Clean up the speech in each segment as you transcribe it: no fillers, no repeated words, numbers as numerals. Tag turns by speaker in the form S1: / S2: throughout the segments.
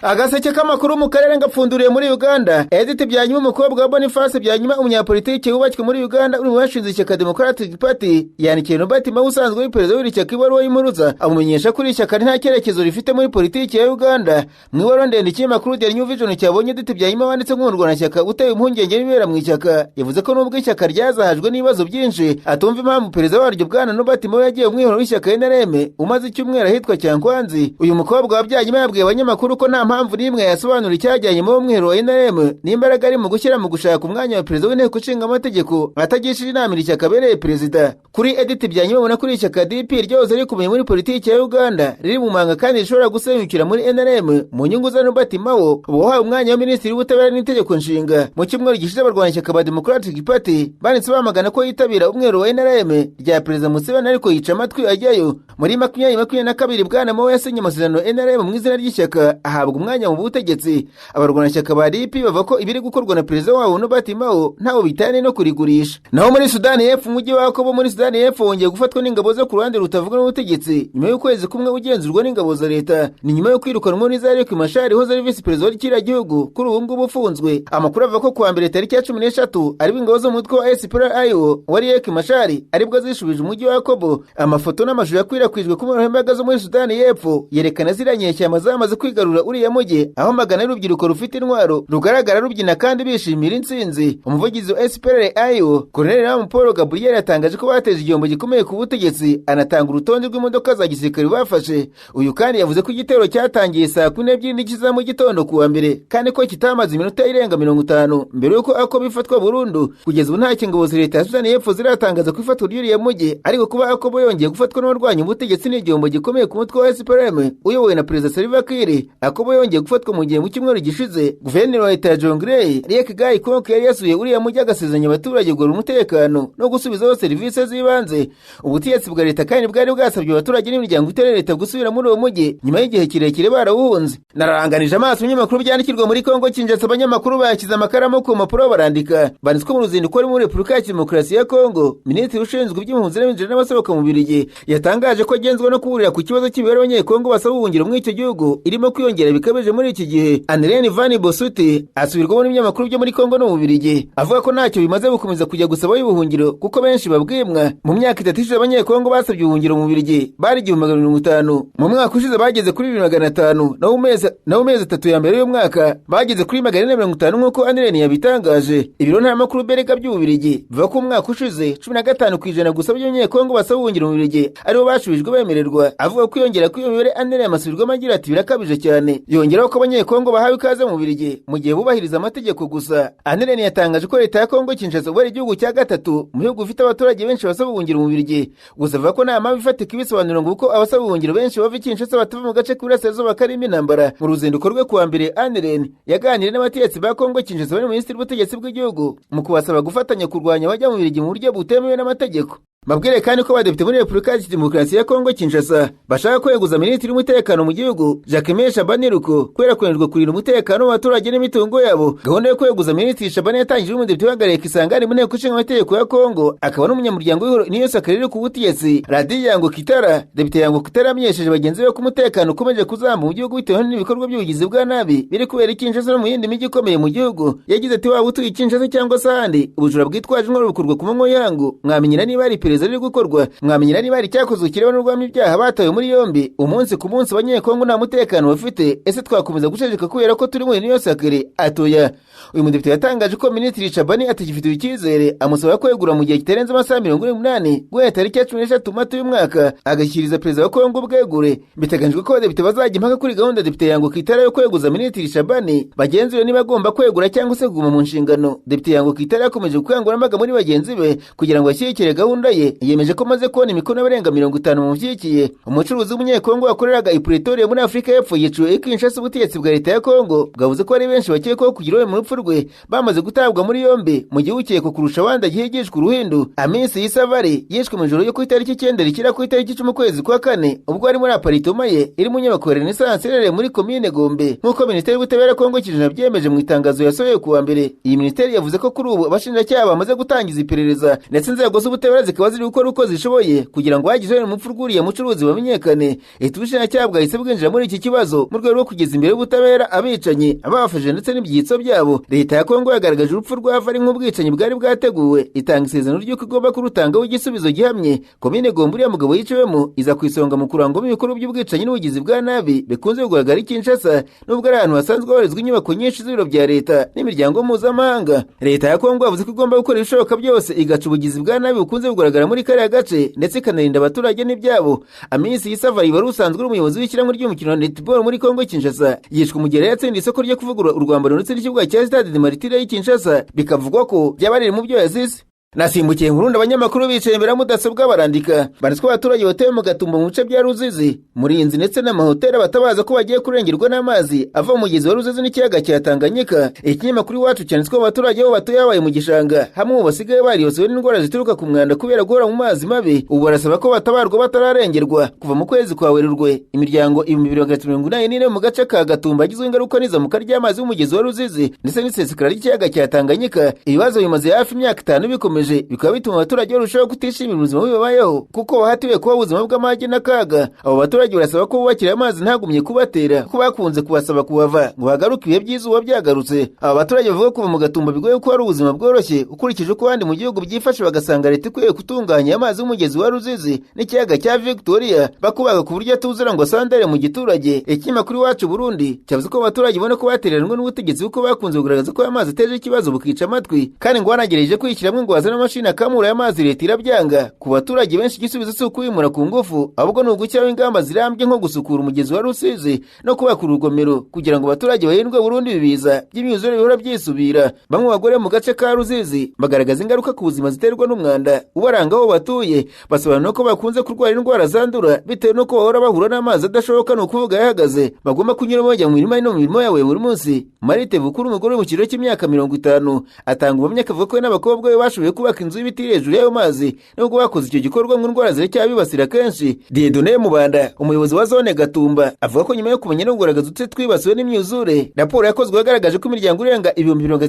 S1: Agaseke k'amakuru mu karere ngapfunduriye muri Uganda. Edith Byanyuma umukobwa wa Boniface Byanyuma umunyapolitiki wubakwe muri Uganda uri mu bashinze ishyaka Democratic Party yandikiye Robert Mao usanzwe ari perezida w'ishyaka ibaruwa y'impuruza amumenyesha ko ishyaka nta cyerekezo rifite muri politiki ya Uganda. Mu ibaruwa ndende ikinyamakuru The New Vision cyabonye Edith Byanyuma wanditse nk'umurwanashyaka uteye impungenge n'ibera mu ishyaka yavuze ko nubwo ishyaka ryazahajwe n'ibibazo byinshi atumva impamvu perezida waryo bwana Robert Mao yagiye umwihoro w'ishyaka NRM umaze icyumweru ahitwa Cyankwanzi. Uyu mukobwa wa Byanyuma yabwiye abanyamakuru ko nta mpamvu n'imwe yasobanura icyajyanye mu mwihero wa NRM n'imbaraga ari mu gushyira mu gushaka umwanya wa perezida w'inteko ishinga amategeko atagishije inama ishyaka abereye perezida. Kuri Edith Byanyuma ubona kuri ishyaka DP ryose rikomeye muri politiki ya Uganda riri mu manga kandi rishobora gusenyukira muri NRM mu nyungu za Robert Mao wahawe umwanya wa minisitiri w'ubutabera n'itegeko nshinga. Mu cyumweru gishize abarwanashyaka ba Democratic Party banditse bamagana ko yitabira umwihero wa NRM rya perezida Museveni ariko yica amatwi ajyayo. Muri 2022 bwana Mao yasinye amasezerano NRM mu izina ry'ishyaka ahabwa umwanya mu butegetsi. Abarwanashyaka ba DP bavuga ko ibiri gukorwa na perezida wabo Robert Mao ntawo bitane no kurigurisha. Naho muri Sudani y'Epfo umujyi wa Kobo muri Sudani y'Epfo wongeye gufatwa n'ingabo zo ku ruhande rutavuga n'ubutegetsi nyuma y'ukwezi kumwe ugenzurwa n'ingabo za leta. Ni nyuma yo kwirukanwa muri Riek Machar hoze visi perezida w'ikiriya gihugu kuri ubu ngubu ufunzwe. Amakuru avuga ko kuwa mbere tariki ya 13 ari ingabo zo mu mutwe wa SPLA-IO wa Riek Machar aribwo zishubije umujyi wa Kobo. Amafoto n'amashusho yakwirakwijwe ku mbuga zo muri Sudani y'Epfo yerekana ziranyeshyamba zamaze kwigarura uriya mujyi aho magana y'urubyiruko rufite intwaro rugaragara rubyina kandi bishimira intsinzi. Umuvugizi wa SPLA-IO Colonel Paul Gabriel yatangaje ko bateje igihombo gikomeye ku butegetsi anatanga urutonde rw'imodoka za gisirikare bafashe. Uyu kandi yavuze ko igitero cyatangiye saa 4:02 za mu gitondo kuwa mbere kandi ko kitamaze iminota irenga 50 mbere yuko ako bifatwa burundu. Kugeza ubu nta kingabo za leta ya Sudani y'Epfo ziratangaza ko ifatwa ry'uriya mujyi ariko kuba Akobo yongeye gufatwa n'abarwanya ubutegetsi ni igihombo gikomeye ku mutwe wa SPLM uyobowe na perezida Salva Kiir. Akobo yongeye gufatwa mu gihe mu cyumweru gishize guverineri wa leta ya John Gray Riek Guy Konk yari yasuye uriya mujyi agasezeranya abaturage gukora umutekano no gusubizaho serivisi z'ibanze. Ubutegetsi bwa leta kandi bwari bwasabye abaturage n'imiryango itari leta gusubira muri uwo mujyi nyuma y'igihe kirekire barawuhunze. Nararanganije amaso ibinyamakuru byandikirwa muri Kongo Kinshasa abanyamakuru bakiza amakaramu ku mpapuro barandika banditswe mu ruzinduko ruri muri Repubulika ya Demokarasi ya Kongo. Minisitiri ushinzwe iby'impunzi n'abinjira n'abasohoka mu Bubiligi yatangaje ko agenzwa no kuburira ku kibazo cy'imibereho y'abanyekongo basaba ubuhungiro muri icyo gihugu irimo kwiyongera bikabije muri iki gihe. André Van Bosuti asubirwamo n'ibinyamakuru byo muri Kongo no mu Bubiligi avuga ko ntacyo bimaze gukomeza kujya gusaba ubuhungiro kuko benshi babwimwa. Mu myaka 3 ishize abanyekongo basabye ubuhungiro mu Bubiligi bari 150. Mu mwaka ushize bageze kuri 500 naho mezi 3 ya mbere y'umwaka bageze kuri 450 nk'uko André yabitangaje. Ibiro nta makuru bereka by'Ububiligi bivuga ko umwaka ushize 15% gusa by'abanyekongo basaba ubuhungiro mu Bubiligi aribo bashubijwe bemererwa. Avuga ko yongera ko iyo mibare André amasubirwamo agira ati birakabije cyane. Yongeraho ko abanyekongo bahawe ikaze mu Bubiligi mu gihe bubahiriza amategeko gusa. André yatangaje ko leta ya Kongo Kinshasa ubu ari igihugu cya gatatu mu bihugu bifite abaturage benshi basaba ubuhungiro mu Bubiligi. Gusa avuga ko nta mpamvu ifatika ibisobanuro ngo uko abasaba ubuhungiro benshi bava Kinshasa batava mu gace k'Iburasirazuba karimo intambara. Mu ruzinduko rwe kuwa mbere André yaganiriye n'abategetsi ba Kongo Kinshasa bari mu minisitiri w'ubutegetsi bw'igihugu mu kubasaba gufatanya kurwanya abajya mu Bubiligi mu buryo butemewe n'amategeko. Mabwire kandi ko abadepite muri Repubulika ya Demokarasi ya Kongo Kinshasa bashaka kweguza minisitiri w'umutekano mu gihugu Jacques Shabaneruko kubera kwenezwa kurinda umutekano w'abaturage n'imitungo yabo. Gahunda yo kweguza minisitiri Shabane yatangije n'umudepite w'Akarere k'Isangani mu nteko ishinga amategeko ya Kongo akaba n'umunyamuryango w'ihuriro niyo sakarire ku butegetsi. Radio Yango Kitara depite Yango Kitara amenyesheje bagenzi be ko umutekano ukomeje kuzamba mu gihugu bitewe n'ibikorwa by'ubugizi bwa nabi biri kubera Kinshasa no mu yindi mijyi ikomeye mu gihugu. Yagize ati waba utuye Kinshasa cyangwa se ahandi ubujura bwitwaje intwaro bukorwa ku manywa yangu mwamenyera niba ari riri gukorwa mwamenyera niba ari cyakozwe kirebana n'urwamo ibyaha batawe muri yombi umunsi ku munsi abanyekongo nta mutekano bafite. Ese twakomeza guceceka kubera ko turi muri niyo sakare atoya. Uyu mudepite yatangaje ko minisitiri Shabani atagifitiwe icyizere amusaba kwegura mu gihe kitarenze amasaha 48 guhera tariki ya 13 Mata uyu mwaka agashyikiriza perezida wa Kongo ubwegure. Biteganyijwe ko abadepite bazajya impaka kuri gahunda depite Yango Kitara yo kweguza minisitiri Shabani bagenzure niba agomba kwegura cyangwa se kuguma mu nshingano. Depite Yango Kitara yakomeje kwangura amaga muri bagenzi be kugira ngo ashyigikire gahunda ye. Yemeje ko maze kubona imikono y'abarenga 50 mu byikiye. Umucuruzi w'umunyekongo wakoreraga i Pretoria muri Afrika y'Epfo yiciwe Kinshasa. Ubutegetsi bwa leta ya Kongo bwavuze ko ari benshi bakekwaho kugira uruhare mu rupfu rwe bamaze gutabwa muri yombi mu gihe ukekwa kurusha abandi agihigishwa uruhindu. Amisi Yisavare yishwe mu ijoro yo ku itariki 9 rikira ku itariki 10 kwezi kwa kane ubwo ari muri aparitoma ye iri mu nyubako Renaissance rere muri komine Gombe nk'uko Minisiteri y'Ubutabera Kongo Kinshasa byemeje mu itangazo yasohoye kuwa mbere. Iyi minisiteri yavuze ko kuri ubu abashinjacyaha bamaze gutangiza iperereza ndetse inzego z'ubutabera zikaba ziri gukora uko zishoboye kugira ngo hagize urupfu rw'uriya mucuruzi bamenyekane. Ubushinjacyaha bwahise bwinjira muri iki kibazo mu rwego rwo kugeza imbere y'ubutabera abicanyi, abafashe ndetse n'ibyitso byabo. Leta ya Kongo yagaragaje urupfu rwa Ava ari nk'ubwicanyi bwari bwateguwe, itanga isezerano ry'uko igomba kurutangaho igisubizo gihamye. Komine Gombe uriya mugabo yiciwemo iza ku isonga mu kurangwamo ibikorwa by'ubwicanyi n'ubugizi bwa nabi bikunze kugaragara i Kinshasa, nubwo ari ahantu hasanzwe habarizwa inyubako nyinshi z'ibiro bya leta n'imiryango mpuzamahanga. Leta ya Kongo yavuze ko igomba gukora ibishoboka byose igaca ubugizi bwa nabi bukunze kugaragara muri kariya gace ndetse ikanarinda abaturage n'ibyabo. Amisi Yisavari wari usanzwe uri umuyobozi w'ishyirahamwe ry'umukino wa netball muri Kongo Kinshasa yishwe mu gihe yatsindiye isoko ryo kuvugurura urwambaro ndetse n'ikibuga cya Stade de Martyrs y'i Kinshasa, bikavugwa ko byabariri mu byo yazize. Nasimbukiye Burundi, abanyamakuru bicaye imbere ya mudasobwa barandika banditswe abaturage batuye mu Gatumba mu bice bya Ruzizi, Murinzi ndetse n'amahoteli batabaza ko bagiye kurengerwa n'amazi ava mu mugezi wa Ruzizi n'ikiyaga cya Tanganyika. Ikinyamakuru Iwacu cyanditswe abaturage bo batuye habaye mu gishanga, hamwe mu basigaye bariyose n'indwara zituruka ku mwanda kubera guhora mu mazi mabi. Ubu barasaba ko batabarwa batararengerwa. Kuva mu kwezi kwa Werurwe, imiryango 284 mu gace ka Gatumba agizwe ingaruka n'izamuka ry'amazi y'umugezi wa Ruzizi ndetse n'isesekara ry'ikiyaga cya Tanganyika. Ibibazo bimaze hafi imyaka 5 bikomeje, bikaba bituma abaturage barushaho kutishimira ubuzima bibabayeho kuko bahatiwe kuba ubuzima bw'amage n'akaga. Abo baturage barasaba ko bubakira amazi ntagumye kubatera, ko bakunze kubasaba kuhava ngo hagaruke ibihe by'izuba byagarutse. Aba baturage bavuga ko mu Gatumba bigoye ko ari ubuzima bworoshye ukurikije uko abandi mu gihugu byifashe, bagasanga leta ikwiye gutunganya amazi y'umugezi wa Ruzizi n'ikiyaga cya Victoria bakubaga ku buryo atuzura ngo asandare mu giturage. Ikinyamakuru Iwacu Burundi cyavuze ko abaturage bona ko batereranwe n'ubutegetsi kuko bakunze kugaragaza ko amazi ateje ikibazo bukica amatwi, kandi ngo banagerageje kwishyiramo ngo bazane amashini akamura y'amazi leta irabyanga. Ku baturage benshi igisubizo si ukuyimura ku ngufu, ahubwo ni ugushyiraho ingamba zirambye nko gusukura umugezi wa Rusizi no kubaka urugomero kugira ngo abaturage bahindwe burundu ibiza by'imyuzure bihora byisubira. Bamwe bagore mu gace ka Ruzizi bagaragaza ingaruka ku buzima ziterwa n'umwanda ubaranga aho batuye, basobanura ko bakunze kurwara indwara zandura bitewe no ko bahora bahura n'amazi adashoboka, ni ukuvuga yahagaze bagomba kunyuramo bajya mu mirima no mu mirimo yawe buri munsi. Marite Bukuru, umugore mu kigero cy'imyaka 50, atanga ubuhamya akavuga ko n'abakobwa be bashoboye kubaka inzu y'ibiti hejuru y'ayo mazi, nubwo bakoze icyo gikorwa ngo indwara ziracyabibasira kenshi. Dieudonne Mubanda, umuyobozi wa zone Gatumba, avuga ko nyuma yo kumenya no kugaragaza uduce twibasiwe n'imyuzure, raporo yakozwe yagaragaje ko imiryango irenga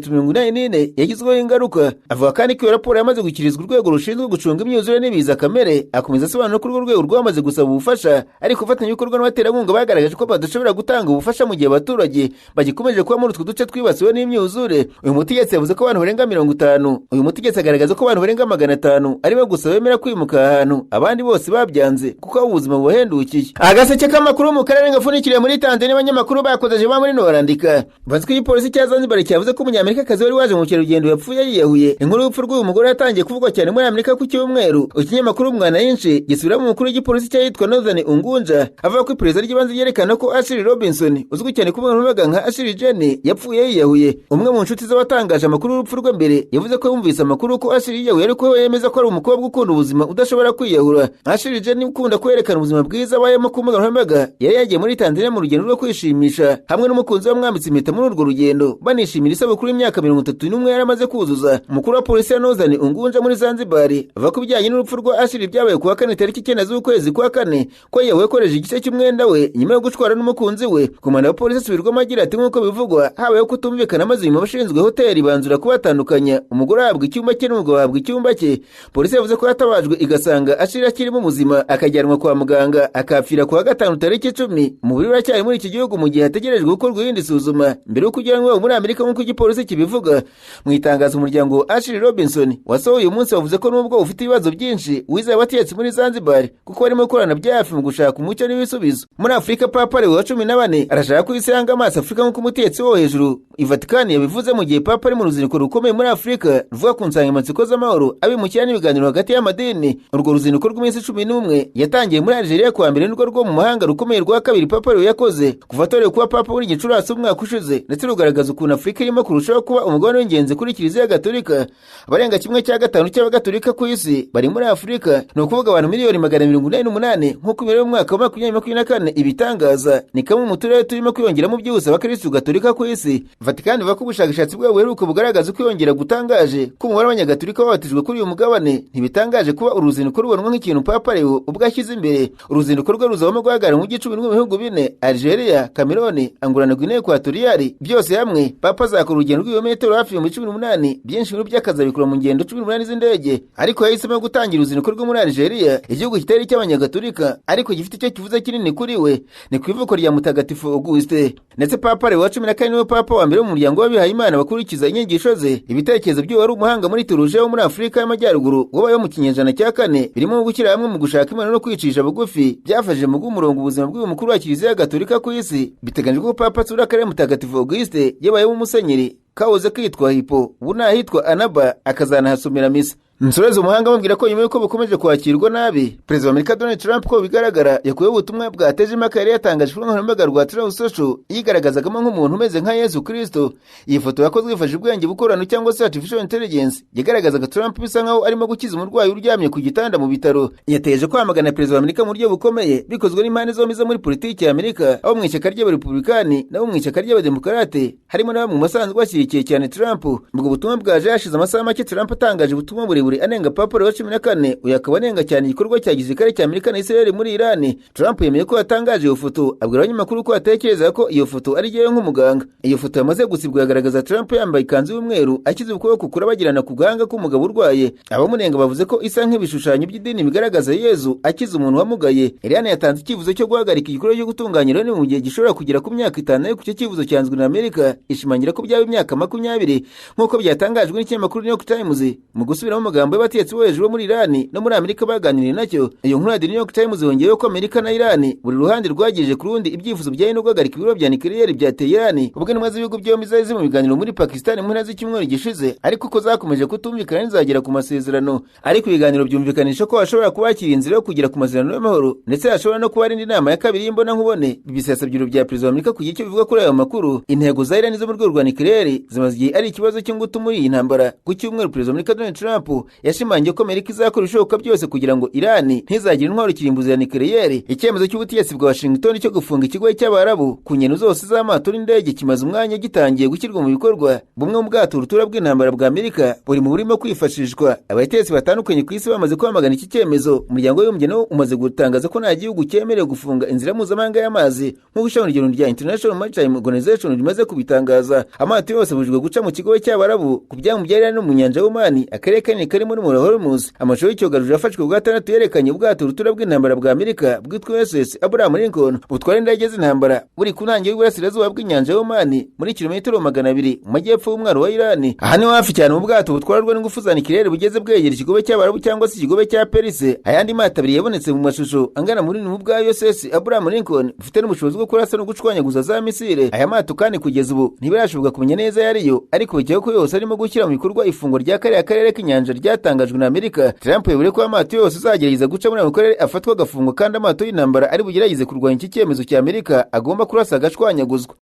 S1: 284 yagizweho ingaruka. Avuga kandi ko iyo raporo yamaze gukirizwa urwego rushinzwe gucunga imyuzure n'ibiza kamere. Akomeza asobanura ko urwo rwego rwamaze gusaba ubufasha, ariko ubufatanyabikorwa n'abaterankunga bagaragaje ko badashobora gutanga ubufasha mu gihe abaturage bagikomeje kuba muri utwo duce twibasiwe n'imyuzure. Uyu mutegetsi yavuze ko abantu barenga 50, uyu mutegetsi agaragaza ko abantu barenga 500 aribo gusa bemera kwimuka ahantu, abandi bose babyanze kuko ubuzima buhendukiye. Agaseke k'amakuru mu karere gafunikiriye muri Tanzania, abanyamakuru bakozeje ba muri norandika bazi ko igipolisi cya Zanzibar cyavuze ko umunyamerikakazi wari waje mu mukerarugendo yapfuye yiyahuye. Inkuru y'urupfu rw'uyu mugore yatangiye kuvugwa cyane muri Amerika ku Cyumweru. Ikinyamakuru Mwananchi gisubiramo umukuru w'igipolisi cyitwa Northern Ungunja avuga ko iperereza ry'ibanze ryerekana ko Ashley Robinson, uzwi cyane ku mbuga nka Ashley Jenny, yapfuye yiyahuye. Umwe mu nshuti z'abatangaje amakuru y'urupfu rwe mbere yavuze ko yumvise amakuru ko Ashley yiyahuye, ariko yemeza ko ari umukobwa ukunda ubuzima udashobora kwiyahura. Ashley Jenny ukunda kwerekana ubuzima bwiza abayemo ku mbuga yari yagiye muri Tanzania mu rugendo rwo kwishimisha hamwe n'umukunzi we, mwambitse impeta muri urwo rugendo banishimira isabukuru y'imyaka 31 yari amaze kuzuza. Umukuru wa polisi ya Northern Ungunja muri Zanzibar avuga ko bijyanye n'urupfu rwa Ashley byabaye kuwa 4 tariki 9 z'ukwezi kwa 4 ko yiyahuye akoresheje igice cy'umwenda we nyuma yo gushwara n'umukunzi we. Komanda wa polisi asubirwamo agira ati nk'uko bivugwa habayeho kutumvikana, maze nyuma abashinzwe hoteli banzura kubatandukanya, umugore ahabwa icyumba cye n'umugabo ahabwa icyumba cye. Polisi yavuze ko yatabajwe igasanga Ashley akirimo muzima, akajyanwa kwa muganga akapfira kuwa 5 tariki 10. Umubiri uracyari muri iki gihugu mu gihe hategerejwe gukorwa irindi suzuma mbere yo kujyanwa muri Amerika nk'uko igipolisi kibivuga. Mu itangazo umuryango Ashley Robinson wasohoye uyu munsi wavuze ko nubwo ufite ibibazo byinshi wizeye abatetsi muri Zanzibar kuko barimo gukorana bya hafi mu gushaka umucyo n'ibisubizo. Muri Afurika, Papa Leo wa 14 arashaka ko isi yanga amaso Afurika nk'uko umutetsi wo hejuru Vatican yabivuze, mu gihe Papa ari mu ruzinduko rukomeye muri Afurika ruvuga ku nsanganyamatsiko z'amahoro, abimukira n'ibiganiro hagati y'amadini. Urwo ruzinduko rw'iminsi 11 yatangiye muri Algeria kuwa mbere, nirwo rwo mu mahanga rukomeye rwa kabiri Papa Leo yakoze kuva atorewe kuba Papa muri Gicurasi umwaka ushize, ndetse rugaragaza ukuntu Afurika irimo kurushaho kuba umugabane w'ingenzi kuri Kiliziya Gatolika. Abarenga 1/5 cy'abagatolika ku isi bari muri Afurika, ni ukuvuga abantu miliyoni 148 nk'uko imibare y'umwaka wa 2024 ibitangaza. Ni kamwe mu turere turimo kwiyongeramo byihuse abakirisitu gatolika ku isi. Vatican ivuga ko ubushakashatsi bwabo buheruka bugaragaza kwiyongera gutangaje k'umubare w'abanyagaturika gatolika babatijwe kuri uyu mugabane ntibitangaje kuba uruzinduko rubonwa nk'ikintu Papa Leo ubwo ashyize imbere. Uruzinduko rwe ruzabamo guhagarara mu gicumbi rw'ibihugu bine: Algeria, Cameroon, Angola na Guinea Equatorial. Byose hamwe Papa azakora urugendo rw'ibirometero hafi mu 18, byinshi muri by'akazi abikora mu ngendo 18 z'indege. Ariko yahisemo gutangira uruzinduko rwo muri Algeria, igihugu kitari cy'abanyagatolika ariko gifite icyo kivuze kinini kuri we, ni ku ivuko rya Mutagatifu Auguste. Ndetse Papa Leo wa 14 niwe Papa wa mbere mu muryango w'abihaye Imana bakurikiza inyigisho ze. Ibitekerezo by'uwo wari umuhanga muri Turuje wo muri Afurika y'Amajyaruguru wabayeho mu kinyejana cya 4 birimo gushyira hamwe mu gushaka Imana no kwicisha bugufi, byafashije mu guumurongo ubuzima bw'uyu mukuru wa Kiliziya Gatolika ku isi. Biteganyijwe ko Papa Tsura Akarere Mutagatifu Auguste yabayeho umusenyeri kahoze kitwa Hippo, ubu nahitwa Anaba, akazanahasomera misa. Nsoreze umuhanga bambwira ko nyuma yuko bukomeje kwakirwa nabi, Perezida wa Amerika Donald Trump ko bigaragara yakuye ubutumwa bwateje impaka yari yatangaje kuri nkoranyambaga rwa Truth Social yigaragazagamo nk'umuntu umeze nka Yesu Kristo. Iyi foto yakozwe yifashishije ubwenge bukorano cyangwa se artificial intelligence yagaragazaga Trump bisa nkaho arimo gukiza umurwayi uryamye ku gitanda mu bitaro. Yateje kwamagana Perezida wa Amerika mu buryo bukomeye, bikozwe n'impande zombi zo muri politiki ya Amerika, abo mu ishyaka ry'abarepublikani nabo mu ishyaka ry'abademokarate, harimo n'abo mu masanzwe bashyigikiye cyane Trump. Ubwo butumwa bwaje hashize amasaha make Trump atangaje ubutumwa buri anenga Papa Leo wa 14, uyu akaba anenga cyane igikorwa cya gisirikare cya Amerika na Israel muri Iran. Trump yemeye ko yatangaje iyo foto, abwira abanyamakuru ko atekereza ko iyo foto ari yewe nk'umuganga. Iyo foto yamaze gusibwa yagaragaza Trump yambaye ikanzu y'umweru akize ukuboko kurabagirana ku gahanga k'umugabo urwaye. Abamunenga bavuze ko isa nk'ibishushanyo by'idini bigaragaza Yesu akize umuntu wamugaye. Iran yatanze ikivuzo cyo guhagarika igikorwa cyo gutunganya Iran mu gihe gishobora kugera ku myaka 5, ariko icyo kivuzo cyanzwe na Amerika ishimangira ko byaba imyaka 20 nk'uko byatangajwe n'ikinyamakuru New York Times. Mu gusubiramo amagambo y'abatetsi bo hejuru muri Iran no muri Amerika baganiriye nacyo, iyo nkuru ya New York Times yongeyeho ko Amerika na Iran buri ruhande rwagirije ku rundi ibyifuzo bijyanye no guhagarika ibiro bya nucleaire byateye Iran. Ubwo intumwa z'ibihugu byombi zari mu biganiro muri Pakistan mu mpera z'icyumweru gishize, ariko ko zakomeje kutumvikana nizagera ku masezerano. Ariko ibiganiro byumvikanisha ko hashobora kuba hakiri inzira yo kugera ku masezerano y'amahoro, ndetse hashobora no kuba ari indi nama ya kabiri y'imbona nkubone. BBC yasabye ibiro bya Perezida wa Amerika kugira icyo bivuga kuri ayo makuru. Intego za Iran zo mu rwego rwa nucleaire zimaze igihe ari ikibazo cy'ingutu muri iyi ntambara. Ku cyumweru Perezida wa Amerika Donald Trump yashimangiye ko Amerika izakora ibishoboka byose kugira ngo Iran ntizagire intwaro kirimbuzi ya nucleaire. Icyemezo cy'ubutegetsi bwa Washington cyo gufunga ikigo cy'Abarabu ku ngendo zose z'amato n'indege kimaze umwanya gitangiye gushyirwa mu bikorwa. Bumwe mu bwato urutura bw'intambara bwa Amerika buri mu burimo kwifashishwa. Abategetsi batandukanye ku isi bamaze kwamagana iki cyemezo. Umuryango w'Abibumbye nawo umaze gutangaza ko nta gihugu cyemerewe gufunga inzira mpuzamahanga y'amazi nk'uko ishami rya International Maritime Organization rimaze kubitangaza. Amato yose bujwe guca mu kigo cy'Abarabu ku byamubyarira no mu nyanja y'Oman, akarere kanini karimo n'umuriro wa Hormuz. Amashusho y'icyogajuru yafashwe bwa 6 yerekanye ubwato urutura bw'intambara bwa Amerika bwitwa USS Abraham Lincoln butwara indege z'intambara buri ku ntangiriro y'uburasirazuba bw'inyanja y'Oman muri kilometero 200 mu majyepfo y'umwaro wa Iran. Aha ni hafi cyane mu bwato butwarwa n'ingufu za nucleaire bugeze bwegera ikigobe cy'Abarabu cyangwa se ikigobe cya Perse. Ayandi mato abiri yabonetse mu mashusho angana muri mu bwa USS Abraham Lincoln bufite n'ubushobozi bwo kurasa no gucwanyaguza za misile. Aya mato kandi kugeza ubu ntibirashoboka kumenya neza yariyo, ariko bikeye ko yose arimo gushyira mu bikorwa ifungwa rya kariya karere k'inyanja ryatangajwe na Amerika. Trump yabure ko amato yose azagerageza guca muri ako karere afatwa agafungwa, kandi amato y'intambara ari bugerageze kurwanya iki cyemezo cya Amerika agomba kurasa agashwanyaguzwa.